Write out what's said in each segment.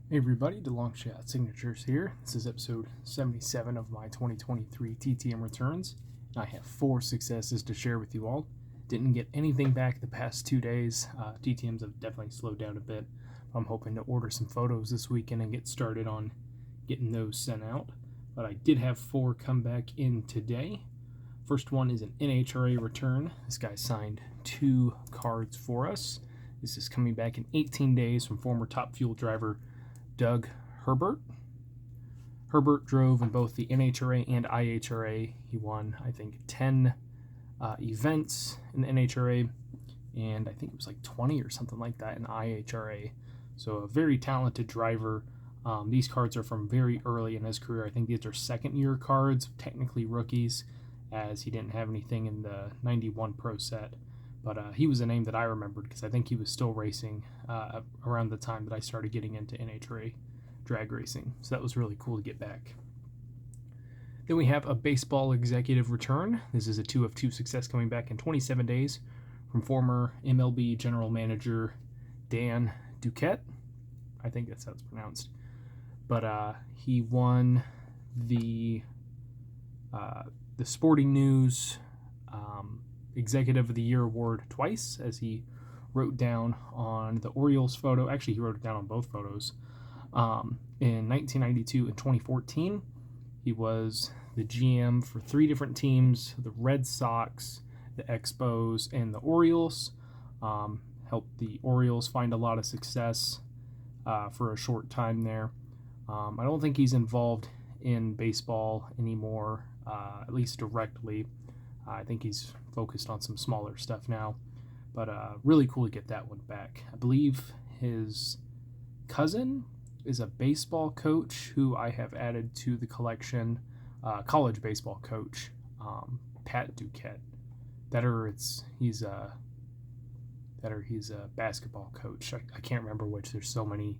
Hey everybody, DeLongshot Signatures here. This is episode 77 of my 2023 TTM returns. I have 4 successes to share with you all. Didn't get anything back the past 2 days. TTMs have definitely slowed down a bit. I'm hoping to order some photos this weekend and get started on getting those sent out. But I did have 4 come back in today. First one is an NHRA return. This guy signed 2 cards for us. This is coming back in 18 days from former Top Fuel driver Doug Herbert. Herbert drove in both the NHRA and IHRA. He won, I think, 10 events in the NHRA, and I think it was like 20 or something like that in IHRA. So a very talented driver. These cards are from very early in his career. I think these are second-year cards, technically rookies, as he didn't have anything in the 91 Pro set. But he was a name that I remembered because I think he was still racing around the time that I started getting into NHRA drag racing. So that was really cool to get back. Then we have a baseball executive return. This is a 2 of 2 success coming back in 27 days from former MLB general manager Dan Duquette. I think that's how it's pronounced. But he won the Sporting News Executive of the Year award twice, as he wrote down on the Orioles photo. Actually, he wrote it down on both photos. In 1992 and 2014, he was the GM for 3 different teams: the Red Sox, the Expos, and the Orioles. Helped the Orioles find a lot of success for a short time there. I don't think he's involved in baseball anymore, at least directly. I think he's focused on some smaller stuff now, but really cool to get that one back. I believe his cousin is a baseball coach who I have added to the collection, college baseball coach, Pat Duquette. He's a basketball coach. I can't remember which. There's so many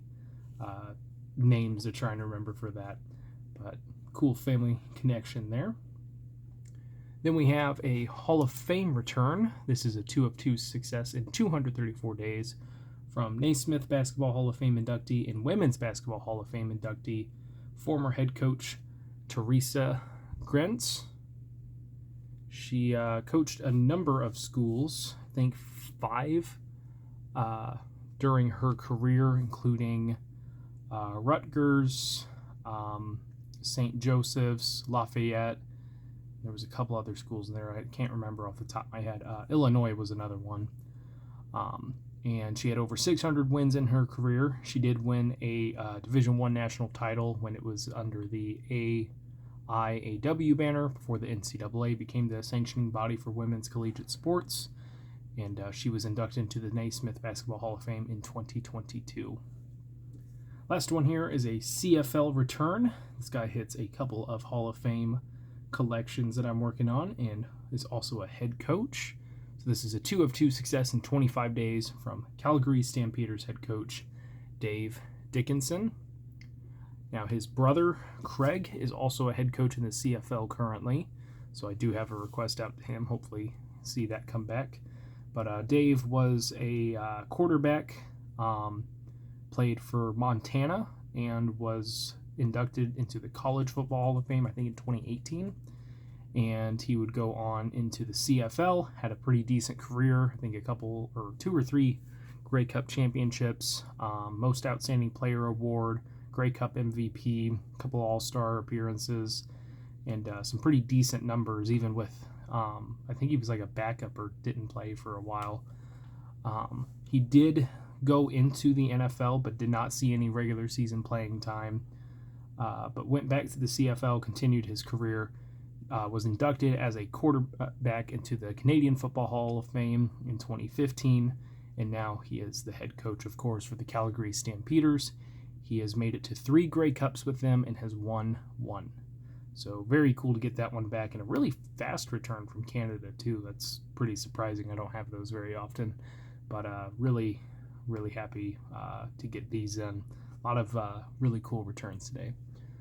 names to try and remember for that, but cool family connection there. Then we have a Hall of Fame return. This is a 2 of 2 success in 234 days from Naismith Basketball Hall of Fame inductee and Women's Basketball Hall of Fame inductee, former head coach Teresa Grentz. She coached a number of schools, I think 5 during her career, including Rutgers, St. Joseph's, Lafayette. There was a couple other schools in there. I can't remember off the top of my head. Illinois was another one. And she had over 600 wins in her career. She did win a Division I national title when it was under the AIAW banner before the NCAA became the sanctioning body for women's collegiate sports. And she was inducted into the Naismith Basketball Hall of Fame in 2022. Last one here is a CFL return. This guy hits a couple of Hall of Fame collections that I'm working on and is also a head coach. So this is a 2 of 2 success in 25 days from Calgary Stampeders head coach Dave Dickinson. Now his brother Craig is also a head coach in the CFL currently, so I do have a request out to him. Hopefully see that come back. But Dave was a quarterback, played for Montana, and was inducted into the College Football Hall of Fame, I think in 2018, and he would go on into the CFL, had a pretty decent career, I think a couple or 2 or 3 Grey Cup championships, most outstanding player award, Grey Cup MVP, a couple All-Star appearances, and some pretty decent numbers, even with, I think he was like a backup or didn't play for a while. He did go into the NFL, but did not see any regular season playing time. But went back to the CFL, continued his career, was inducted as a quarterback into the Canadian Football Hall of Fame in 2015, and now he is the head coach, of course, for the Calgary Stampeders. He has made it to 3 Grey Cups with them and has won 1. So very cool to get that one back, and a really fast return from Canada, too. That's pretty surprising. I don't have those very often, but really, really happy to get these in. A lot of really cool returns today.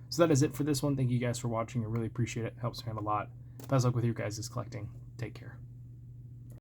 So that is it for this one. Thank you guys for watching. I really appreciate it. It helps me out a lot. Best luck with your guys' collecting. Take care.